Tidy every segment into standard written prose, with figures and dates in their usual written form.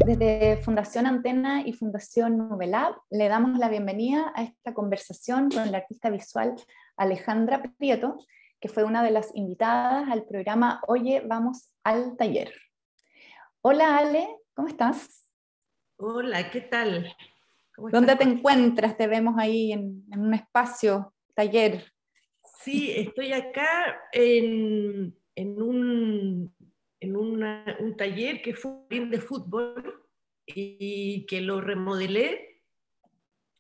Desde Fundación Antena y Fundación Novelab le damos la bienvenida a esta conversación con la artista visual Alejandra Prieto, que fue una de las invitadas al programa Oye, vamos al taller. Hola Ale, ¿cómo estás? Hola, ¿qué tal? ¿Cómo ¿Dónde estás? te encuentras? Te vemos ahí en un espacio, taller. Sí, estoy acá en un taller que fue un jardín de fútbol y que lo remodelé.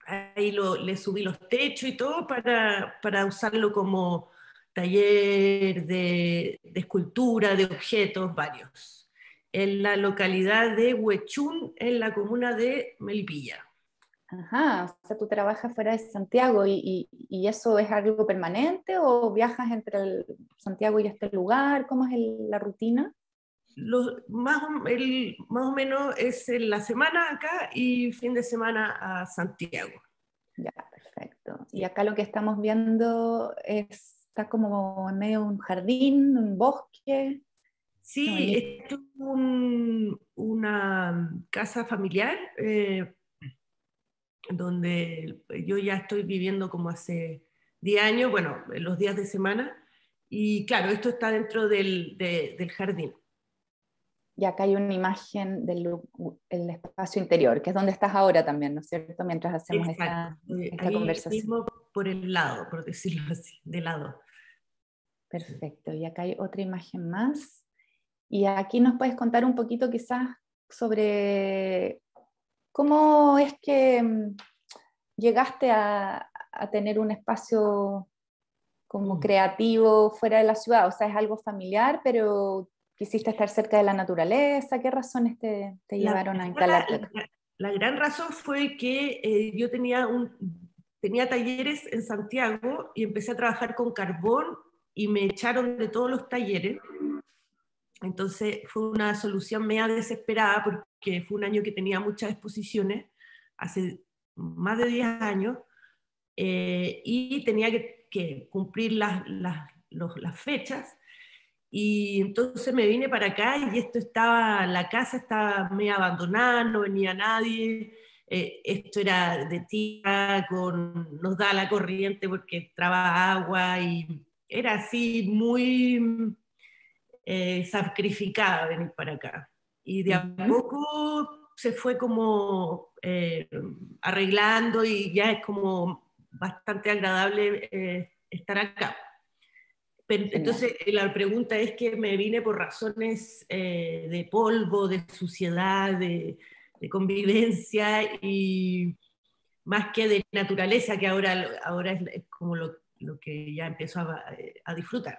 Ahí le subí los techos y todo para usarlo como taller de escultura, de objetos varios, en la localidad de Huechún, en la comuna de Melipilla. Ajá, o sea, tú trabajas fuera de Santiago y eso es algo permanente o viajas entre Santiago y este lugar. ¿Cómo es la rutina? Más o menos es en la semana acá y fin de semana a Santiago. Ya, perfecto. Y acá lo que estamos viendo está como en medio de un jardín, un bosque. Qué Sí, bonito. esto es una casa familiar donde yo ya estoy viviendo como hace 10 años, bueno, los días de semana, y claro, esto está dentro del jardín. Y acá hay una imagen del espacio interior, que es donde estás ahora también, ¿no es cierto? Mientras hacemos Exacto, esta ahí conversación. mismo por el lado, por decirlo así, de lado. Perfecto. Y acá hay otra imagen más. Y aquí nos puedes contar un poquito quizás sobre cómo es que llegaste a tener un espacio como creativo fuera de la ciudad. O sea, es algo familiar, pero quisiste estar cerca de la naturaleza. ¿Qué razones te La, llevaron a instalarte acá? la gran razón fue que yo tenía talleres en Santiago y empecé a trabajar con carbón y me echaron de todos los talleres. Entonces fue una solución media desesperada porque fue un año que tenía muchas exposiciones, hace más de 10 años, y tenía que cumplir las fechas. Y entonces me vine para acá y la casa estaba medio abandonada, no venía nadie. Esto era de tierra, nos da la corriente porque entraba agua y era así muy sacrificada venir para acá. Y de a Ujú. poco se fue como arreglando y ya es como bastante agradable estar acá. Genial. Entonces, la pregunta es que me vine por razones de polvo, de suciedad, de convivencia y más que de naturaleza, que ahora es como lo que ya empiezo a disfrutar.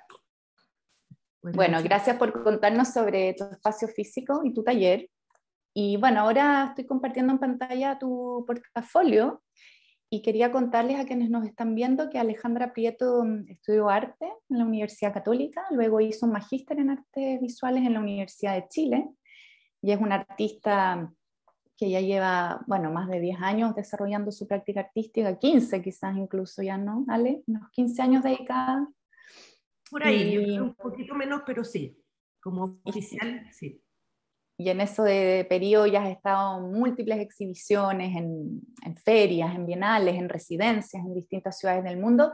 Pues Bueno, mucho. gracias por contarnos sobre tu espacio físico y tu taller. Y bueno, ahora estoy compartiendo en pantalla tu portafolio y quería contarles a quienes nos están viendo que Alejandra Prieto estudió arte en la Universidad Católica, luego hizo un magíster en artes visuales en la Universidad de Chile y es una artista que ya lleva, bueno, más de 10 años desarrollando su práctica artística, 15 quizás incluso ya, ¿no, Ale? Unos 15 años dedicada. Por ahí, yo creo Y, un poquito menos, pero sí, como y, oficial, sí. y en eso de periodo ya has estado en múltiples exhibiciones, en ferias, en bienales, en residencias en distintas ciudades del mundo.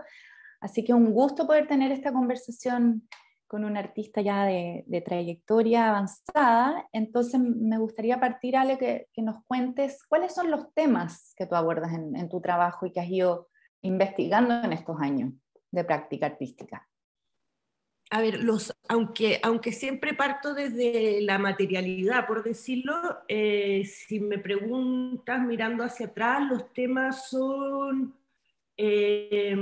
Así que un gusto poder tener esta conversación con un artista ya de trayectoria avanzada. Entonces me gustaría partir, Ale, que nos cuentes cuáles son los temas que tú abordas en tu trabajo y que has ido investigando en estos años de práctica artística. A ver, aunque siempre parto desde la materialidad, por decirlo, si me preguntas mirando hacia atrás, los temas son eh,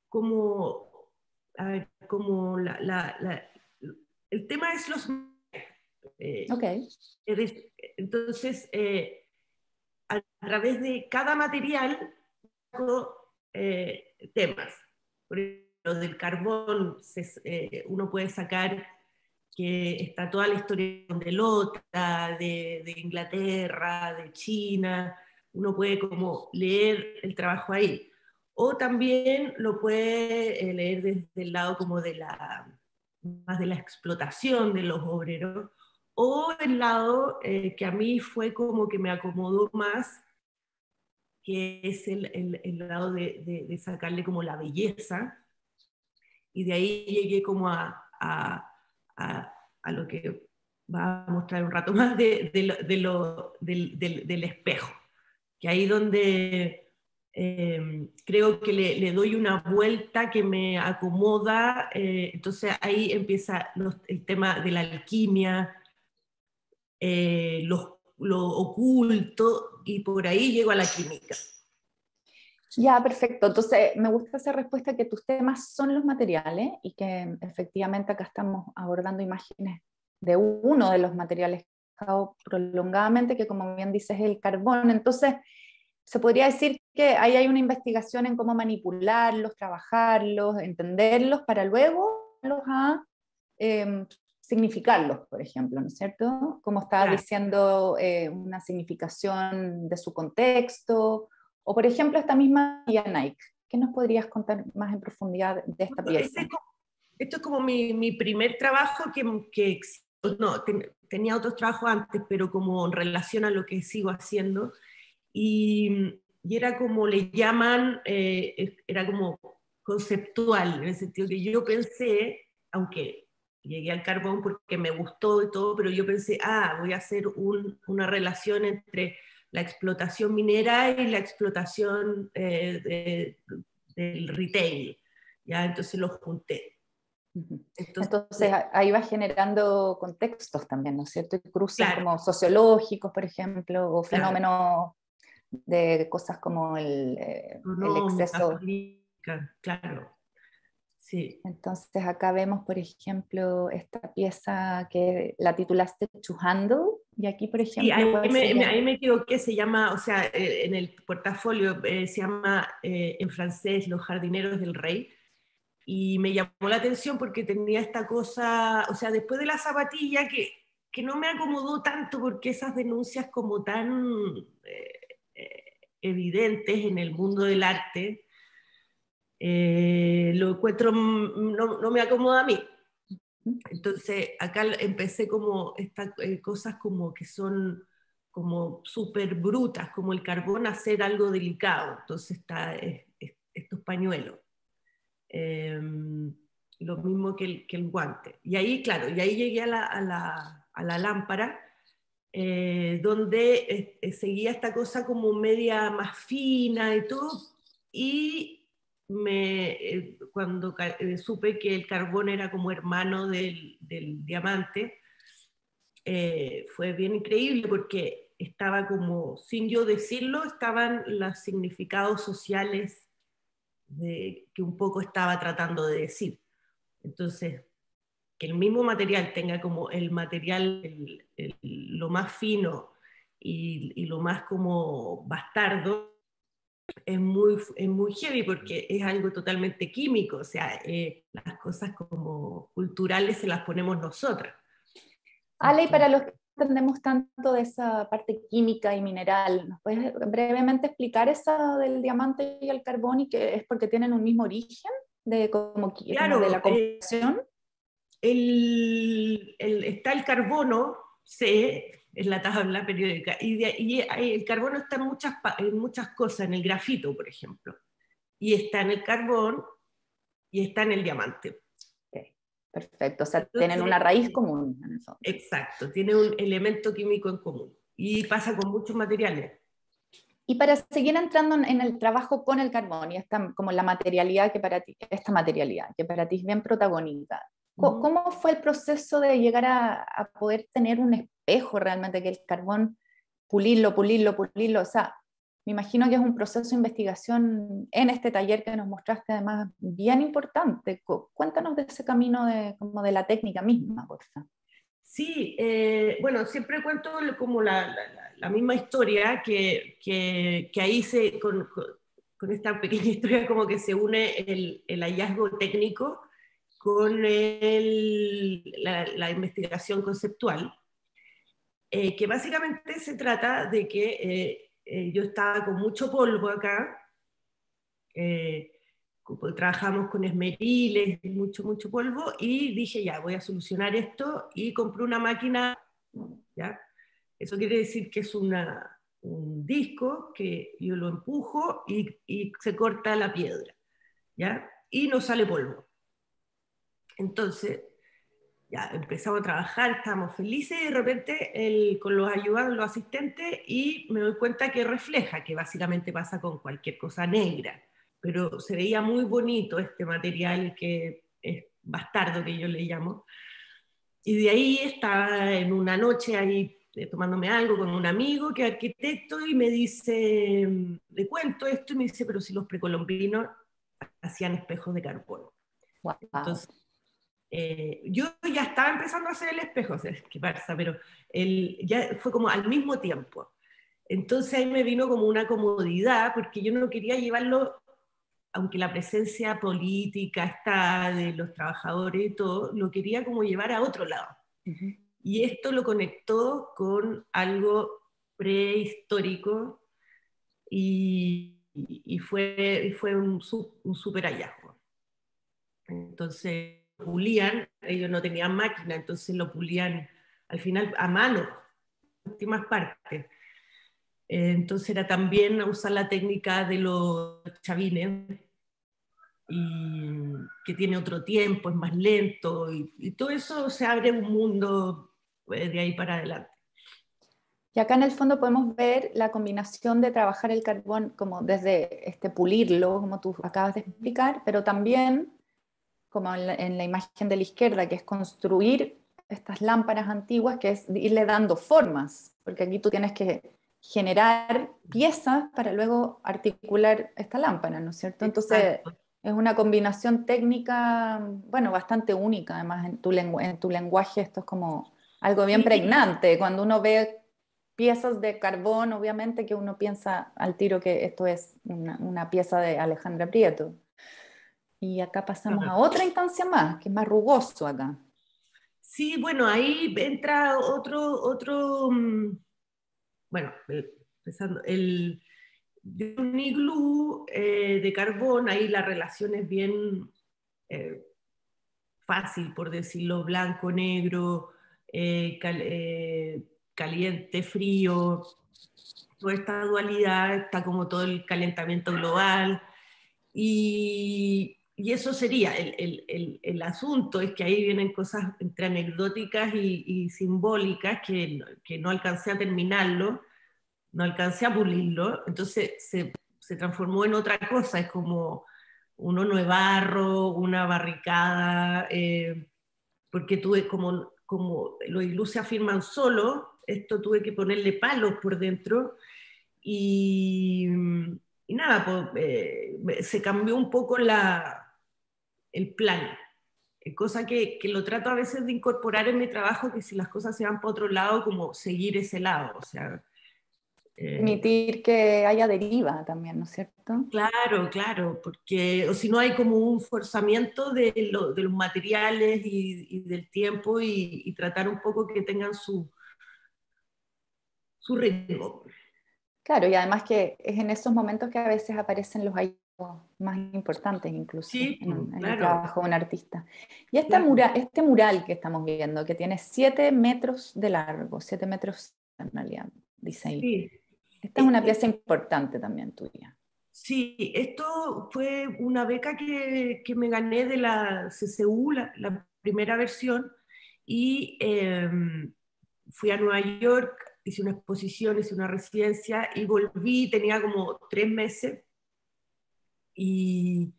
como, a ver, como el tema es eh, Ok. entonces, a través de cada material, hago temas. Por ejemplo, del carbón uno puede sacar que está toda la historia de Lota, de Inglaterra, de China, uno puede como leer el trabajo ahí. O también lo puede leer desde el lado como más de la explotación de los obreros, o el lado que a mí fue como que me acomodó más, que es el lado de sacarle como la belleza, y de ahí llegué como a lo que va a mostrar un rato más del espejo, que ahí donde creo que le doy una vuelta que me acomoda, entonces ahí empieza el tema de la alquimia, lo oculto, y por ahí llego a la química. Ya, perfecto. Entonces, me gusta esa respuesta que tus temas son los materiales y que efectivamente acá estamos abordando imágenes de uno de los materiales prolongadamente, que como bien dices es el carbón. Entonces, se podría decir que ahí hay una investigación en cómo manipularlos, trabajarlos, entenderlos para luego significarlos, por ejemplo, ¿no es cierto? Como estaba Claro. diciendo, una significación de su contexto, o por ejemplo esta misma Nike. ¿Qué nos podrías contar más en profundidad de esta pieza? Esto es como mi primer trabajo no, tenía otros trabajos antes, pero como en relación a lo que sigo haciendo, y era como le llaman, era como conceptual, en el sentido que yo pensé, aunque llegué al carbón porque me gustó y todo, pero yo pensé, voy a hacer una relación entre la explotación minera y la explotación del retail, ¿ya? Entonces los junté. Entonces ahí va generando contextos también, ¿no es cierto? Y cruces Claro, como sociológicos, por ejemplo, o claro, fenómenos de cosas como el económica, exceso. política, claro, sí. Entonces acá vemos, por ejemplo, esta pieza que la titulaste To Handle, y aquí, por Sí, ejemplo, ¿cuál sería? ahí me equivoqué, se llama, o sea, en el portafolio se llama en francés Los jardineros del rey, y me llamó la atención porque tenía esta cosa, o sea, después de la zapatilla que no me acomodó tanto porque esas denuncias como tan evidentes en el mundo del arte, lo encuentro, no me acomoda a mí. Entonces, acá empecé como estas cosas como que son como súper brutas, como el carbón, hacer algo delicado. Entonces está estos pañuelos. Eh, lo mismo que el guante. Y ahí, claro, y ahí llegué a la lámpara, donde seguía esta cosa como media más fina y todo, y cuando supe que el carbón era como hermano del diamante, fue bien increíble porque estaba como, sin yo decirlo, estaban los significados sociales que un poco estaba tratando de decir. Entonces, que el mismo material tenga como el material, lo más fino y lo más como bastardo, es muy heavy porque es algo totalmente químico, o sea, las cosas como culturales se las ponemos nosotras. Ale, y para los que no entendemos tanto de esa parte química y mineral, ¿nos puedes brevemente explicar esa del diamante y el carbón y que es porque tienen un mismo origen de como de la Claro, composición? está el carbono, C, en la tabla periódica, y el carbono está en muchas cosas, en el grafito, por ejemplo, y está en el carbón y está en el diamante. Ok, perfecto, o sea, tienen Entonces, una raíz común en el fondo. exacto, tiene un elemento químico en común, y pasa con muchos materiales. Y para seguir entrando en el trabajo con el carbón y esta, como la materialidad que para ti, esta materialidad que para ti es bien protagónica, ¿cómo fue el proceso de llegar a poder tener un espejo realmente que el carbón, pulirlo, pulirlo, pulirlo? O sea, me imagino que es un proceso de investigación en este taller que nos mostraste además bien importante. Cuéntanos de ese camino como de la técnica misma, por favor. Sí, bueno, siempre cuento como la misma historia, que ahí con esta pequeña historia como que se une el hallazgo técnico con la investigación conceptual, que básicamente se trata de que yo estaba con mucho polvo acá, trabajamos con esmeriles, mucho polvo, y dije, ya, voy a solucionar esto, y compré una máquina ¿ya? Eso quiere decir que es un disco que yo lo empujo y se corta la piedra, ¿ya? Y no sale polvo. Entonces, ya empezamos a trabajar, estábamos felices y de repente con los ayudantes, los asistentes, y me doy cuenta que refleja, que básicamente pasa con cualquier cosa negra, pero se veía muy bonito este material que es bastardo, que yo le llamo, y de ahí estaba en una noche ahí tomándome algo con un amigo que es arquitecto y me dice, le cuento esto y me dice, pero si los precolombinos hacían espejos de carbono. Wow. Entonces, yo ya estaba empezando a hacer el espejo, o sea, qué pasa, pero ya fue como al mismo tiempo. Entonces ahí me vino como una comodidad, porque yo no quería llevarlo, aunque la presencia política está de los trabajadores y todo, lo quería como llevar a otro lado. Uh-huh. Y esto lo conectó con algo prehistórico y fue un súper hallazgo. Entonces pulían, ellos no tenían máquina, entonces lo pulían al final a mano, últimas partes. Entonces era también usar la técnica de los chavines, y que tiene otro tiempo, es más lento, y todo eso se abre un mundo de ahí para adelante. Y acá en el fondo podemos ver la combinación de trabajar el carbón como desde pulirlo, como tú acabas de explicar, pero también, como en la imagen de la izquierda, que es construir estas lámparas antiguas, que es irle dando formas, porque aquí tú tienes que generar piezas para luego articular esta lámpara, ¿no es cierto? Entonces Exacto. es una combinación técnica, bueno, bastante única, además en tu lenguaje esto es como algo bien Sí, pregnante, cuando uno ve piezas de carbón, obviamente que uno piensa al tiro que esto es una pieza de Alejandra Prieto. Y acá pasamos a otra instancia más, que es más rugoso acá. sí, bueno, ahí entra bueno, empezando, de un iglú de carbón, ahí la relación es bien eh, fácil, por decirlo, blanco, negro, caliente, frío, toda esta dualidad, está como todo el calentamiento global, y eso sería el asunto, es que ahí vienen cosas entre anecdóticas y simbólicas que no alcancé a terminarlo, no alcancé a pulirlo, entonces se transformó en otra cosa, es como un horno de barro, una barricada, porque tuve como los iglús se afirman solo, esto tuve que ponerle palos por dentro y, y nada, pues, se cambió un poco el plan, cosa que lo trato a veces de incorporar en mi trabajo, que si las cosas se van para otro lado, como seguir ese lado, o sea... Permitir que haya deriva también, ¿no es cierto? Claro, claro, porque o si no hay como un forzamiento de los materiales y del tiempo y tratar un poco que tengan su ritmo. Claro, y además que es en esos momentos que a veces aparecen los hallazgos más importantes incluso Sí, en el claro, trabajo de un artista. Y claro. este mural que estamos viendo, que tiene 7 metros de largo, 7 metros en realidad, dice ahí. Sí. Esta es una pieza importante también tuya. Sí, esto fue una beca que me gané de la CCU, la primera versión, y fui a Nueva York, hice una exposición, hice una residencia y volví, tenía como 3 meses, y,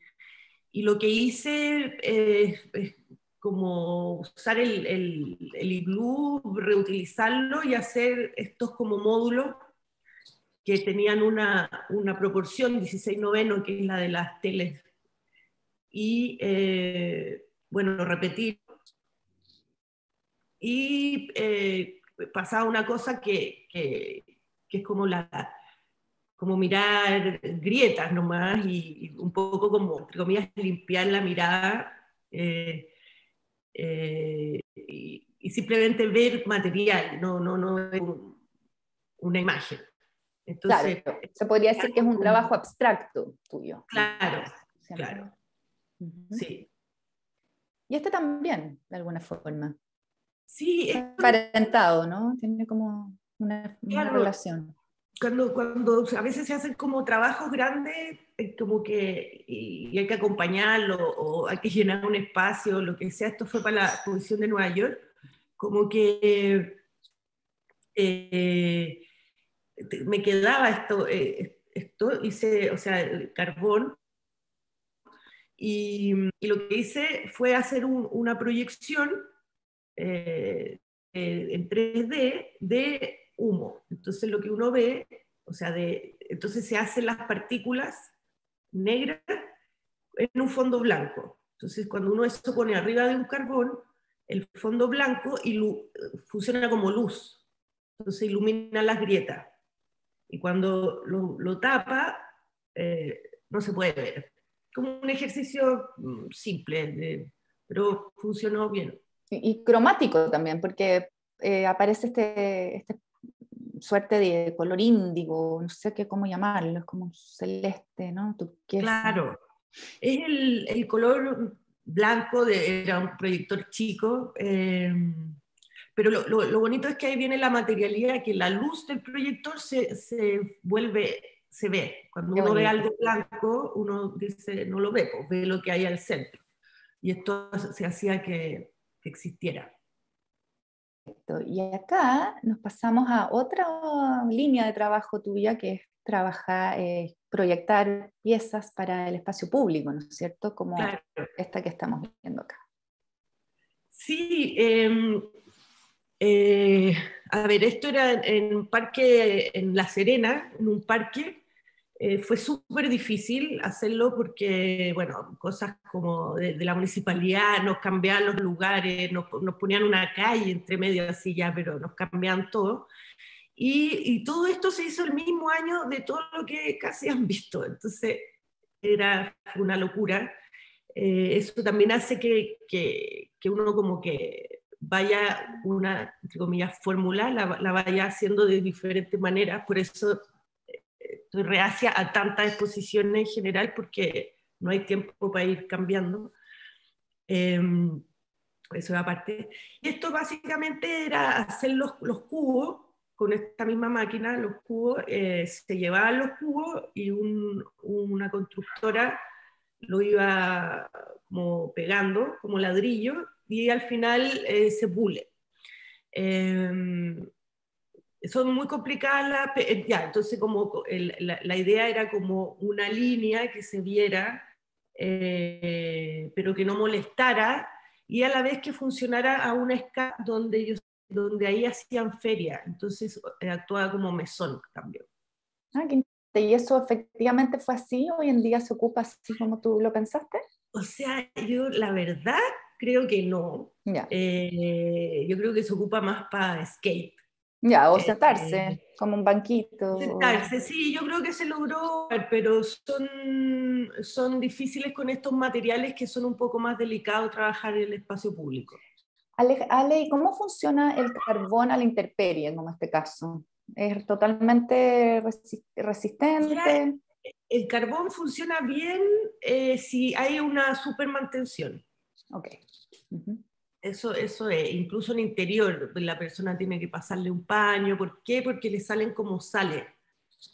y lo que hice es como usar el iglú, reutilizarlo y hacer estos como módulos que tenían una proporción 16/9, que es la de las teles, y bueno, repetir. Y pasaba una cosa que es como mirar grietas nomás y un poco como, entre comillas, limpiar la mirada y simplemente ver material, no ver una imagen. Claro, Entonces, se podría decir que es un trabajo abstracto tuyo. claro, Siempre. claro, Uh-huh. sí. Y este también, de alguna forma. Sí, Aparentado, ¿no? Tiene como una claro, relación. cuando a veces se hacen como trabajos grandes, como que y hay que acompañarlo o hay que llenar un espacio, lo que sea, esto fue para la exposición de Nueva York, como que eh, me quedaba esto hice, o sea, el carbón, y lo que hice fue hacer una proyección eh, en 3D de humo. Entonces lo que uno ve, o sea, entonces se hacen las partículas negras en un fondo blanco. Entonces cuando uno eso pone arriba de un carbón, el fondo blanco funciona como luz. Entonces ilumina las grietas. Y cuando lo tapa, no se puede ver. Como un ejercicio simple, pero funcionó bien. Y cromático también, porque aparece este suerte de color índigo, no sé qué cómo llamarlo, es como celeste, ¿no? Turquesa. Claro, es el color blanco, era un proyector chico, pero lo bonito es que ahí viene la materialidad, que la luz del proyector se ve. Cuando Qué uno ve bonito. algo blanco, uno dice, no lo ve, pues ve lo que hay al centro. Y esto se hacía que existiera. Y acá nos pasamos a otra línea de trabajo tuya, que es trabajar, proyectar piezas para el espacio público, ¿no es cierto? Como Claro. esta que estamos viendo acá. Sí, a ver, esto era en un parque en La Serena, en un parque. Fue súper difícil hacerlo porque, bueno, cosas como de la municipalidad nos cambiaban los lugares, nos ponían una calle entre medio así ya, pero nos cambiaban todo. Y todo esto se hizo el mismo año de todo lo que casi han visto. Entonces, fue una locura. Eso también hace que uno como que vaya una, entre comillas, fórmula, la vaya haciendo de diferentes maneras. Por eso estoy reacia a tantas exposiciones en general, porque no hay tiempo para ir cambiando. Eh, Eso aparte. Y esto básicamente era hacer los cubos con esta misma máquina, los cubos, se llevaban los cubos y una constructora lo iba como pegando, como ladrillo, y al final se pule. Eh, Son muy complicadas ya, entonces como la idea era como una línea que se viera, pero que no molestara, y a la vez que funcionara a una escala donde ahí hacían feria, entonces actuaba como mesón también. Ah, qué ¿Y eso efectivamente fue así? ¿Hoy en día se ocupa así como tú lo pensaste? O sea, yo la verdad creo que no. Ya, Yo creo que se ocupa más para skate. ya, o Eh, sentarse como un banquito. Sentarse, sí, yo creo que se logró, pero son difíciles con estos materiales que son un poco más delicados trabajar en el espacio público. Ale, ¿y cómo funciona el carbón a la intemperie, como en este caso? ¿Es totalmente O sea, resistente? el carbón funciona bien si hay una supermantención. Ok. Ujú. Eso es, incluso en interior, la persona tiene que pasarle un paño. ¿Por qué? Porque le salen como sales.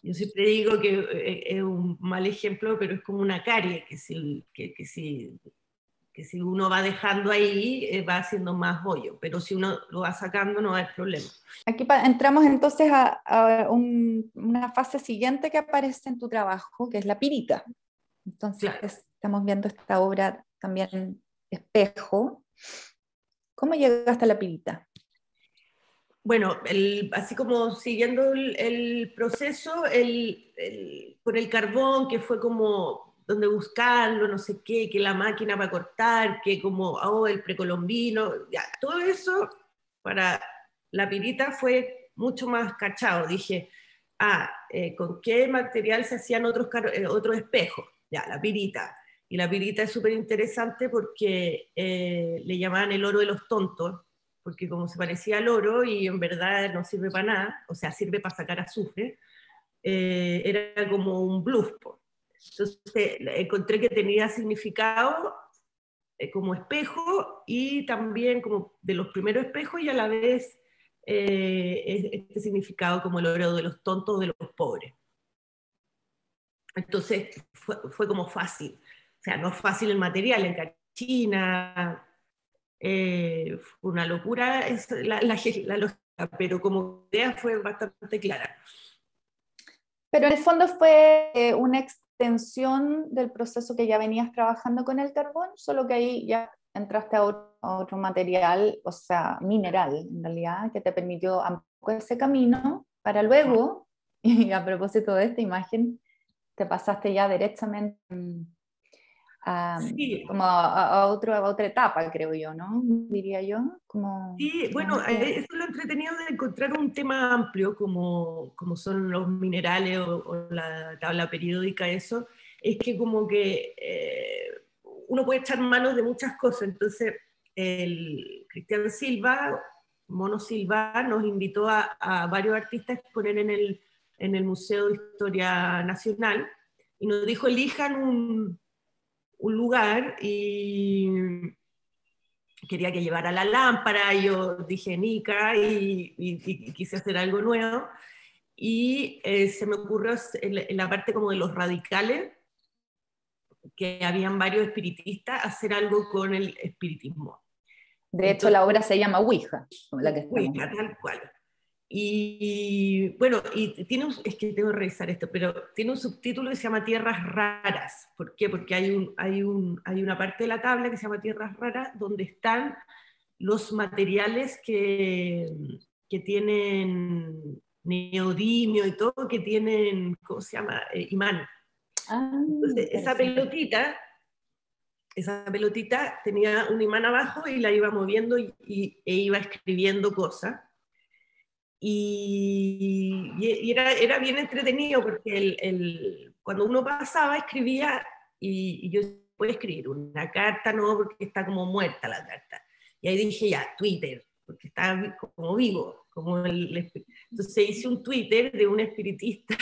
Yo siempre digo que es un mal ejemplo, pero es como una carie, que si uno va dejando ahí, va haciendo más hoyo, pero si uno lo va sacando no hay problema. Aquí entramos entonces a una fase siguiente que aparece en tu trabajo, que es la pirita. Entonces Claro. estamos viendo esta obra también espejo. ¿Cómo llegaste a la pirita? Bueno, así como siguiendo el proceso, con el carbón, que fue como donde buscarlo, no sé qué, que la máquina para cortar, que como, oh, el precolombino, ya, todo eso para la pirita fue mucho más cachado. Dije, ¿con qué material se hacían otros espejos? Ya, la pirita. Y la pirita es súper interesante porque le llamaban el oro de los tontos, porque como se parecía al oro y en verdad no sirve para nada, o sea, sirve para sacar azufre, era como un bluff. Entonces encontré que tenía significado como espejo y también como de los primeros espejos y a la vez este significado como el oro de los tontos, de los pobres. Entonces fue como fácil, o sea, no fácil el material, en China, fue una locura la lógica, pero como idea fue bastante clara. Pero en el fondo fue una extensión del proceso que ya venías trabajando con el carbón, solo que ahí ya entraste a otro material, o sea, mineral en realidad, que te permitió ampliar ese camino para luego, y a propósito de esta imagen, te pasaste ya derechamente Sí. como a otra etapa, creo yo, ¿no? Diría yo. Como, Sí, bueno, eso es lo entretenido de encontrar un tema amplio como son los minerales o la tabla periódica, eso, es que como que uno puede echar manos de muchas cosas. Entonces, el Cristian Silva, Mono Silva, nos invitó a varios artistas a exponer en el Museo de Historia Nacional y nos dijo, elijan un lugar y quería que llevara la lámpara, yo dije Nica y quise hacer algo nuevo. Y se me ocurrió en la parte como de los radicales, que habían varios espiritistas, hacer algo con el espiritismo. de hecho, Entonces, la obra se llama Ouija, como la que estamos. Wicca, tal cual. Y bueno, y es que tengo que revisar esto, pero tiene un subtítulo que se llama Tierras Raras. ¿Por qué? Porque hay una parte de la tabla que se llama Tierras Raras, donde están los materiales que tienen neodimio y todo, que tienen, ¿cómo se llama? Imán. Ah, Entonces, esa pelotita tenía un imán abajo y la iba moviendo e iba escribiendo cosas. Y era bien entretenido porque cuando uno pasaba escribía y yo puedo escribir una carta, no, porque está como muerta la carta. Y ahí dije ya, Twitter, porque está como vivo. Entonces hice un Twitter de un espiritista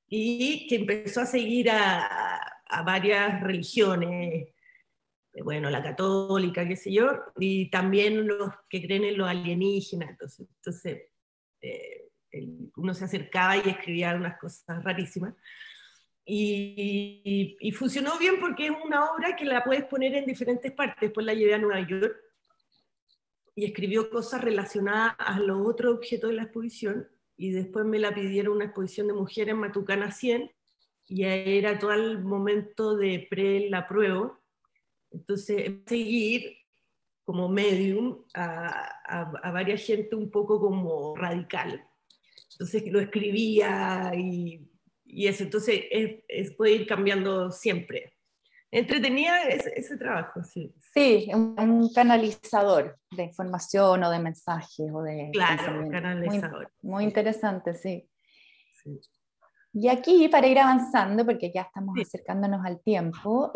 y que empezó a seguir a varias religiones, bueno, la católica, qué sé yo, y también los que creen en los alienígenas. Entonces uno se acercaba y escribía unas cosas rarísimas. Y funcionó bien porque es una obra que la puedes poner en diferentes partes. Después la llevé a Nueva York y escribió cosas relacionadas a los otros objetos de la exposición, y después me la pidieron una exposición de mujeres en Matucana 100, y era todo el momento de la prueba. Entonces, seguir como medium a varias gente un poco como radical. Entonces lo escribía y eso. Entonces puede ir cambiando siempre. Entretenía ese trabajo, sí. sí, un canalizador de información o de mensajes o de Claro, pensamiento. Muy, canalizador. muy Sí, interesante, sí. sí. Y aquí, para ir avanzando, porque ya estamos Sí, acercándonos al tiempo,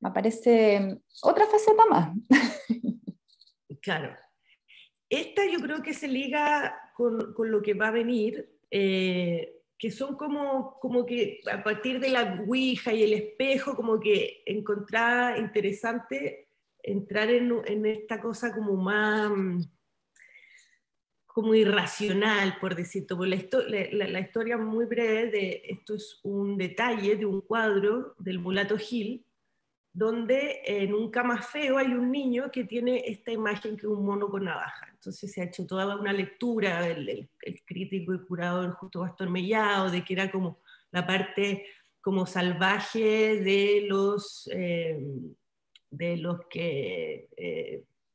aparece otra faceta más. claro. Esta yo creo que se liga con lo que va a venir, que son como que a partir de la ouija y el espejo, como que encontraba interesante entrar en esta cosa como más como irracional, por decirlo. La historia muy breve de esto es un detalle de un cuadro del Mulato Gil, donde en un camafeo hay un niño que tiene esta imagen que es un mono con navaja. Entonces se ha hecho toda una lectura, el crítico y curador Justo Pastor Mellado, de que era como la parte como salvaje de los que,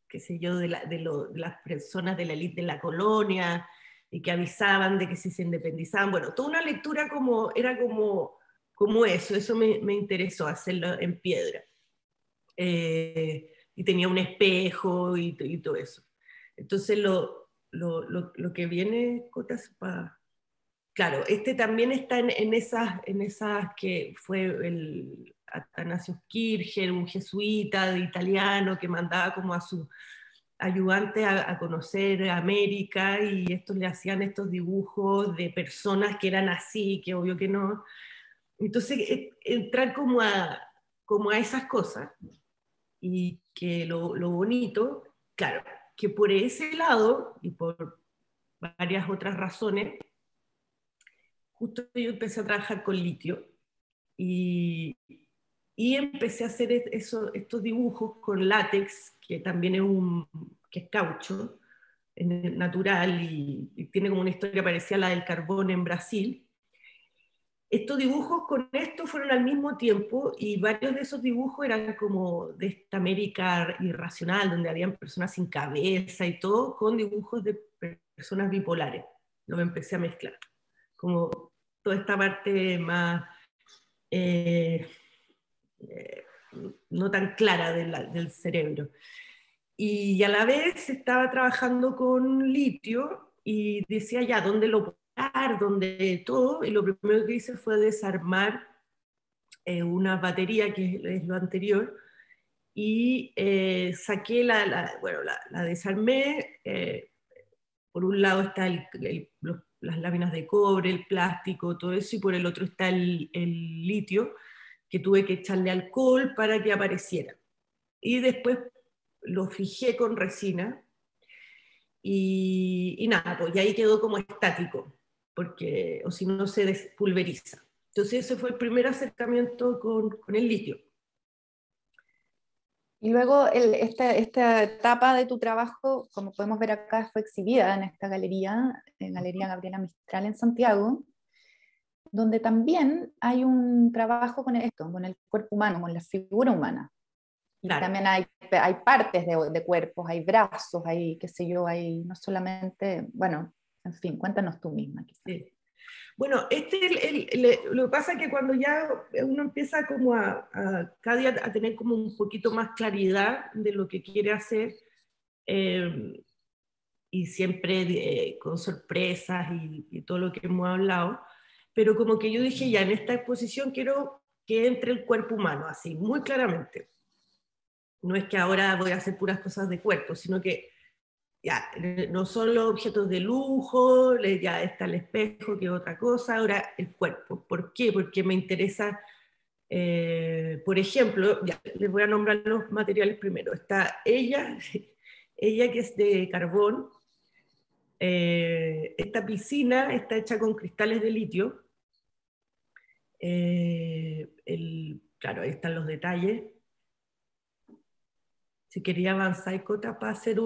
qué sé yo, de las personas de la élite de la colonia, y que avisaban de que si se independizaban. Bueno, toda una lectura era como eso me interesó hacerlo en piedra. Y tenía un espejo y todo eso. Entonces lo que viene, claro, este también está en esas que fue el Atanasio Kircher, un jesuita de italiano que mandaba como a su ayudante a conocer América, y estos le hacían estos dibujos de personas que eran así, que obvio que no. Entonces, entrar como a esas cosas. y que lo bonito, claro, que por ese lado y por varias otras razones, justo yo empecé a trabajar con litio y, y empecé a hacer estos dibujos con látex, que también que es caucho, natural y tiene como una historia parecida a la del carbón en Brasil. Estos dibujos con esto fueron al mismo tiempo y varios de esos dibujos eran como de esta América irracional, donde habían personas sin cabeza y todo, con dibujos de personas bipolares. Lo empecé a mezclar, como toda esta parte más eh, eh, no tan clara del cerebro. Y a la vez estaba trabajando con litio y decía ya, ¿dónde lo puedo usar? ¿Dónde todo? Y lo primero que hice fue desarmar una batería, que es lo anterior, y saqué bueno, la desarmé. Por un lado está las láminas de cobre, el plástico, todo eso, y por el otro está el litio, que tuve que echarle alcohol para que apareciera. Y después lo fijé con resina y nada, pues y ahí quedó como estático, porque o si no se despulveriza. Entonces ese fue el primer acercamiento con el litio. Y luego esta etapa de tu trabajo, como podemos ver acá, fue exhibida en esta galería, en Galería Gabriela Mistral en Santiago, donde también hay un trabajo con esto, con el cuerpo humano, con la figura humana. Y Claro. también hay partes de cuerpos, hay brazos, hay, qué sé yo, hay no solamente, bueno, en fin, cuéntanos tú misma quizás. Sí. Bueno, lo que pasa es que cuando ya uno empieza como cada día a tener como un poquito más claridad de lo que quiere hacer, eh, y siempre con sorpresas y todo lo que hemos hablado, pero como que yo dije ya, en esta exposición quiero que entre el cuerpo humano, así, muy claramente. No es que ahora voy a hacer puras cosas de cuerpo, sino que ya, no son los objetos de lujo, ya está el espejo, que es otra cosa, ahora el cuerpo. ¿Por qué? Porque me interesa, por ejemplo, ya, les voy a nombrar los materiales primero. Está ella que es de carbón. Esta piscina está hecha con cristales de litio. Claro, ahí están los detalles. Si quería avanzar y cota para hacer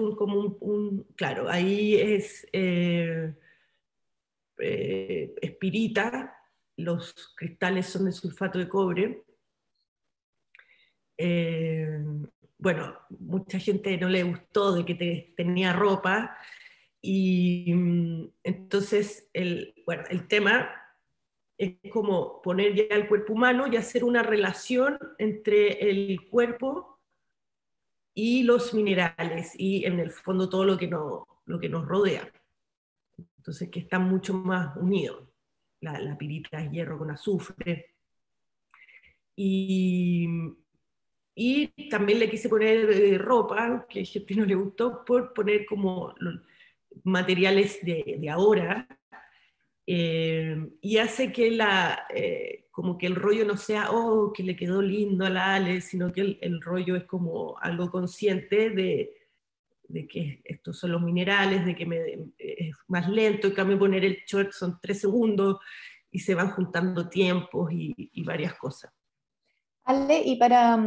claro, ahí es espirita, los cristales son de sulfato de cobre. Eh, bueno, mucha gente no le gustó de que tenía ropa, y entonces bueno, el tema es como poner ya el cuerpo humano y hacer una relación entre el cuerpo y los minerales y en el fondo todo lo que nos rodea. Entonces que están mucho más unidos. La pirita es hierro con azufre. Y, y también le quise poner ropa, que a gente no le gustó, por poner como materiales de ahora, y hace que como que el rollo no sea, oh, que le quedó lindo a la Ale, sino que el rollo es como algo consciente de que estos son los minerales, de que es más lento, en cambio poner el short son 3 segundos y se van juntando tiempos y varias cosas. Ale, y para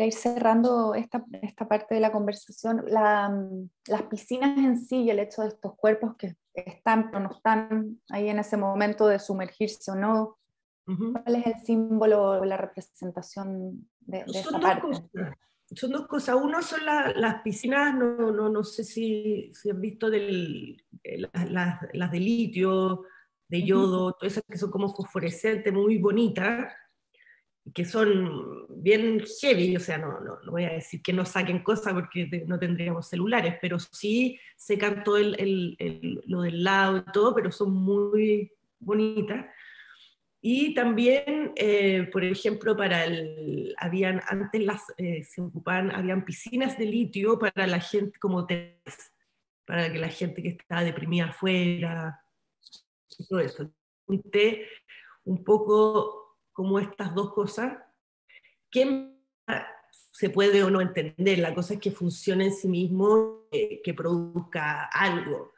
ir cerrando esta parte de la conversación, las piscinas en sí y el hecho de estos cuerpos que están o no están ahí en ese momento de sumergirse o no, ¿cuál es el símbolo o la representación de esa Son dos parte? cosas. Son dos cosas. Uno son las piscinas, no sé si han visto las de litio, de yodo, todas esas que son como fosforescentes, muy bonitas, que son bien heavy, o sea, no voy a decir que no saquen cosas porque no tendríamos celulares, pero sí secan todo lo del lado y todo, pero son muy bonitas. Y también, por ejemplo, habían antes se ocupaban, habían piscinas de litio para la gente como para que la gente que estaba deprimida afuera, y todo eso. Junté un poco como estas dos cosas que se puede o no entender, la cosa es que funcione en sí mismo, que produzca algo.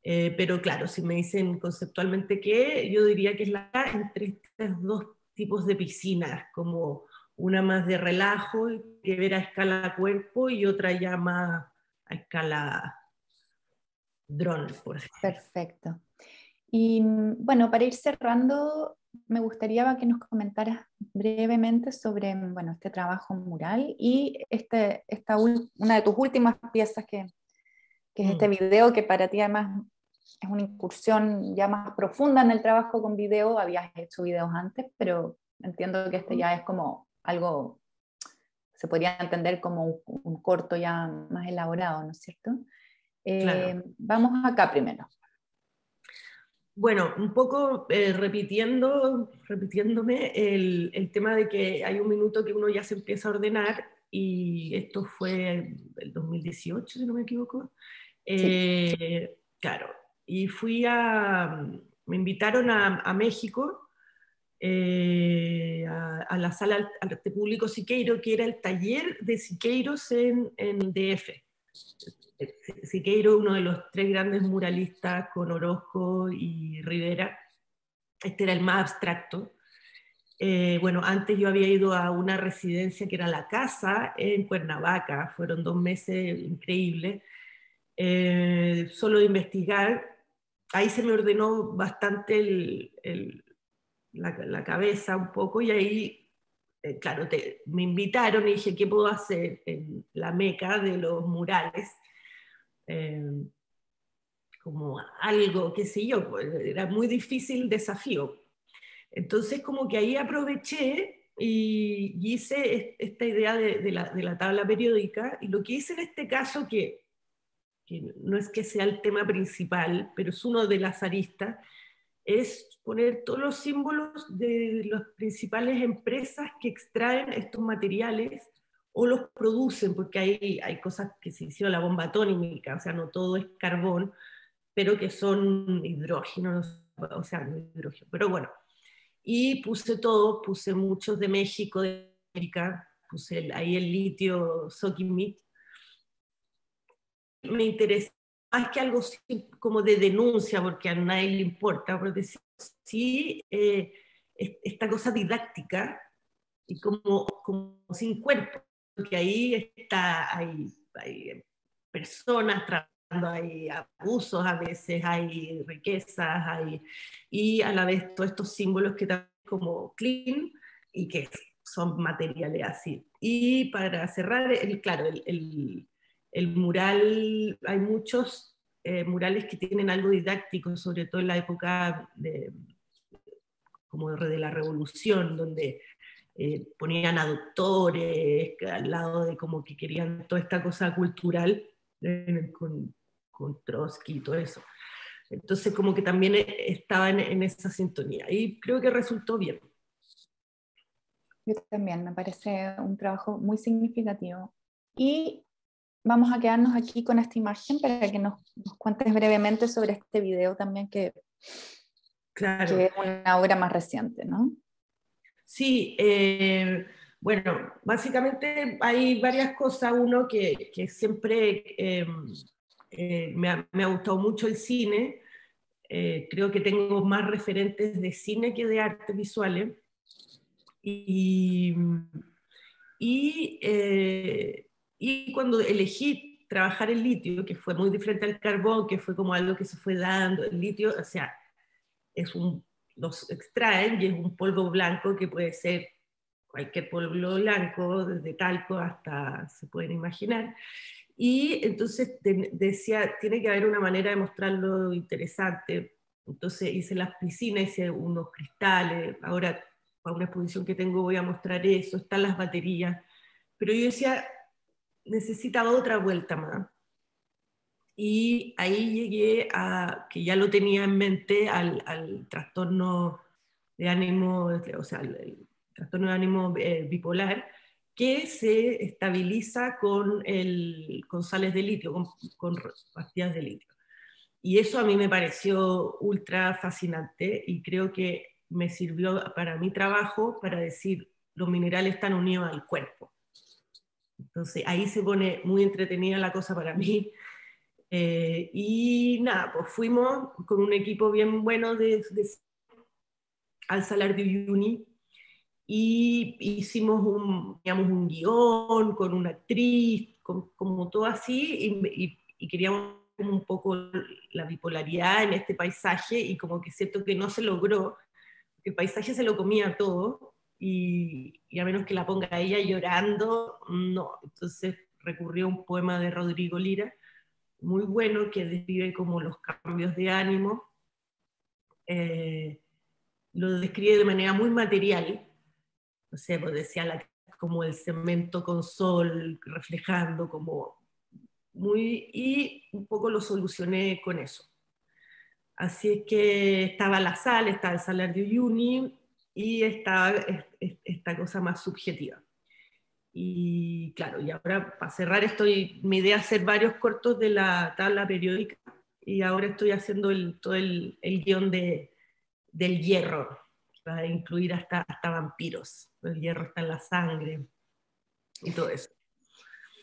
Pero claro, si me dicen conceptualmente qué, yo diría que es la entre estos dos tipos de piscinas, como una más de relajo, que ver a escala cuerpo, y otra ya más a escala dron, por así decirlo. Perfecto. Y bueno, para ir cerrando, me gustaría que nos comentaras brevemente sobre, bueno, este trabajo mural y una de tus últimas piezas que es este video, que para ti además es una incursión ya más profunda en el trabajo con video. Habías hecho videos antes, pero entiendo que este ya es como algo, se podría entender como un corto ya más elaborado, ¿no es cierto? Claro. Vamos acá primero. Bueno, un poco repitiéndome el tema de que hay un minuto que uno ya se empieza a ordenar, y esto fue el 2018, si no me equivoco. Sí. Claro, y me invitaron a México, a la sala Arte Público Siqueiro, que era el taller de Siqueiros en DF. Siqueiro, uno de los tres grandes muralistas con Orozco y Rivera. Este era el más abstracto. Bueno, antes yo había ido a una residencia que era La Casa en Cuernavaca, fueron 2 meses increíbles, solo de investigar. Ahí se me ordenó bastante la cabeza un poco, y ahí, claro, me invitaron y dije, ¿qué puedo hacer en la meca de los murales? Eh, Como algo, qué sé yo, pues, era muy difícil el desafío. Entonces como que ahí aproveché y hice esta idea de la tabla periódica, y lo que hice en este caso, que no es que sea el tema principal, pero es uno de las aristas, es poner todos los símbolos de las principales empresas que extraen estos materiales o los producen, porque hay cosas que se hicieron la bomba atómica, o sea, no todo es carbón, pero que son hidrógenos, o sea, no hidrógeno, pero bueno. Y puse todo, puse muchos de México, de América, puse ahí el litio Sokimit. Me interesa más que algo como de denuncia, porque a nadie le importa, pero decir, sí, esta cosa didáctica y como sin cuerpo, porque ahí hay personas trabajando, hay abusos a veces, hay riquezas, y a la vez todos estos símbolos que también como clean y que son materiales así. Y para cerrar, claro, el mural, hay muchos murales que tienen algo didáctico, sobre todo en la época como de la Revolución, donde ponían a doctores al lado de como que querían toda esta cosa cultural, con Trotsky y todo eso. Entonces como que también estaba en esa sintonía, y creo que resultó bien. Yo también, me parece un trabajo muy significativo. Y vamos a quedarnos aquí con esta imagen para que nos cuentes brevemente sobre este video también, Claro. que es una obra más reciente, ¿no? Sí, bueno, básicamente hay varias cosas. Uno, que siempre me ha gustado mucho el cine. Creo que tengo más referentes de cine que de artes visuales. Y, y cuando elegí trabajar el litio, que fue muy diferente al carbón, que fue como algo que se fue dando, el litio, o sea, los extraen y es un polvo blanco que puede ser cualquier polvo blanco, desde talco hasta, se pueden imaginar. Y entonces decía, tiene que haber una manera de mostrarlo interesante. Entonces hice las piscinas, hice unos cristales, ahora para una exposición que tengo voy a mostrar eso, están las baterías. Pero yo decía, necesitaba otra vuelta más. Y ahí llegué a, que ya lo tenía en mente, al trastorno de ánimo, o sea, el trastorno de ánimo bipolar, que se estabiliza con sales de litio, con pastillas de litio. Y eso a mí me pareció ultra fascinante, y creo que me sirvió para mi trabajo para decir, los minerales están unidos al cuerpo. Entonces ahí se pone muy entretenida la cosa para mí. Y nada, pues fuimos con un equipo bien bueno al Salar de Uyuni y hicimos digamos, un guión con una actriz, como todo así, y queríamos como un poco la bipolaridad en este paisaje, y como que siento que no se logró, el paisaje se lo comía todo, y a menos que la ponga ella llorando, no. Entonces recurrió a un poema de Rodrigo Lira, muy bueno, que describe como los cambios de ánimo, lo describe de manera muy material, no sé, pues decía como el cemento con sol reflejando, como muy, y un poco lo solucioné con eso. Así es que estaba la sal, estaba el Salar de Uyuni, y estaba esta cosa más subjetiva. Y claro, y ahora para cerrar mi idea es hacer varios cortos de la tabla periódica, y ahora estoy haciendo todo el guión del hierro, para incluir hasta vampiros. El hierro está en la sangre y todo eso.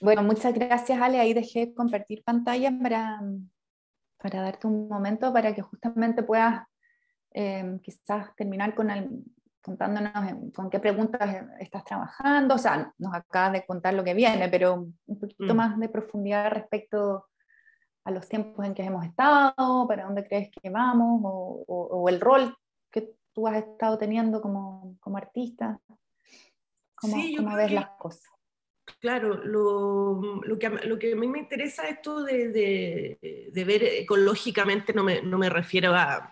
Bueno, muchas gracias, Ale. Ahí dejé de compartir pantalla para darte un momento para que justamente puedas quizás terminar contándonos con qué preguntas estás trabajando. O sea, nos acabas de contar lo que viene, pero un poquito más de profundidad respecto a los tiempos en que hemos estado, para dónde crees que vamos, o el rol que tú has estado teniendo como artista. Sí, yo ¿Cómo creo ves que, las cosas? claro, lo que a mí me interesa esto de ver ecológicamente, no me refiero a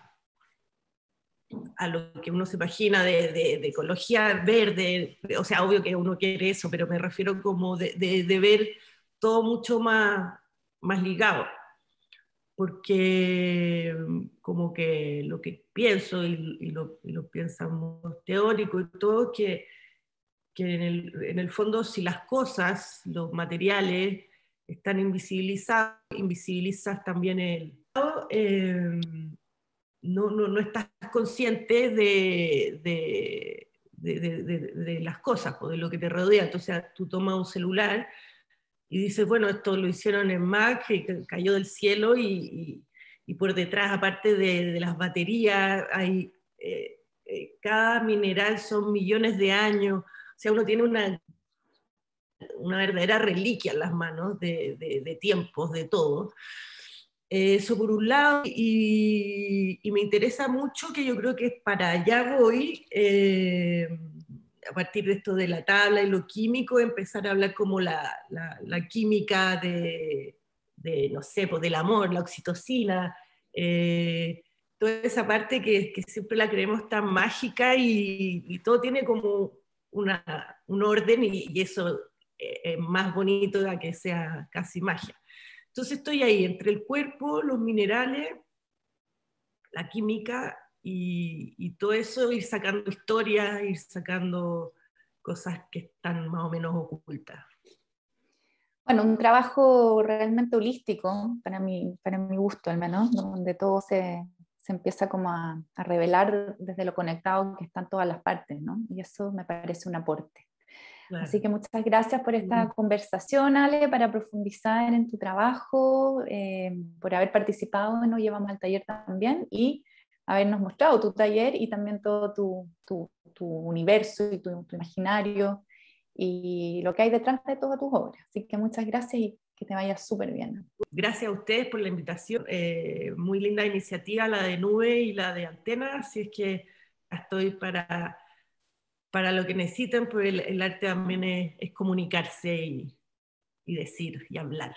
lo que uno se imagina de ecología verde, o sea, obvio que uno quiere eso, pero me refiero como de ver todo mucho más ligado, porque como que lo que pienso y lo piensan teóricos y todo, que en el fondo si las cosas, los materiales, están invisibilizados, invisibilizas también eh, no estás consciente de las cosas o de lo que te rodea. Entonces tú tomas un celular y dices, bueno, esto lo hicieron en Mac, y cayó del cielo, y por detrás, aparte de las baterías, hay, cada mineral son millones de años. O sea, uno tiene una verdadera reliquia en las manos de tiempos, de todo. Eso por un lado, y me interesa mucho, que yo creo que es para allá voy, a partir de esto de la tabla y lo químico, empezar a hablar como la química no sé, pues del amor, la oxitocina, toda esa parte que siempre la creemos tan mágica, y todo tiene como un orden, y eso es más bonito de que sea casi magia. Entonces estoy ahí, entre el cuerpo, los minerales, la química, y todo eso, ir sacando historias, ir sacando cosas que están más o menos ocultas. Bueno, un trabajo realmente holístico, para mi gusto al menos, donde todo se empieza como a revelar desde lo conectado que están todas las partes, ¿no? Y eso me parece un aporte. Claro. Así que muchas gracias por esta conversación, Ale, para profundizar en tu trabajo, por haber participado en Nos Llevamos al Taller también, y habernos mostrado tu taller y también todo tu universo y tu imaginario y lo que hay detrás de todas tus obras. Así que muchas gracias y que te vaya súper bien. Gracias a ustedes por la invitación. Muy linda iniciativa la de Nube y la de Antena, así es que estoy para lo que necesiten, porque el arte también es comunicarse y decir y hablar.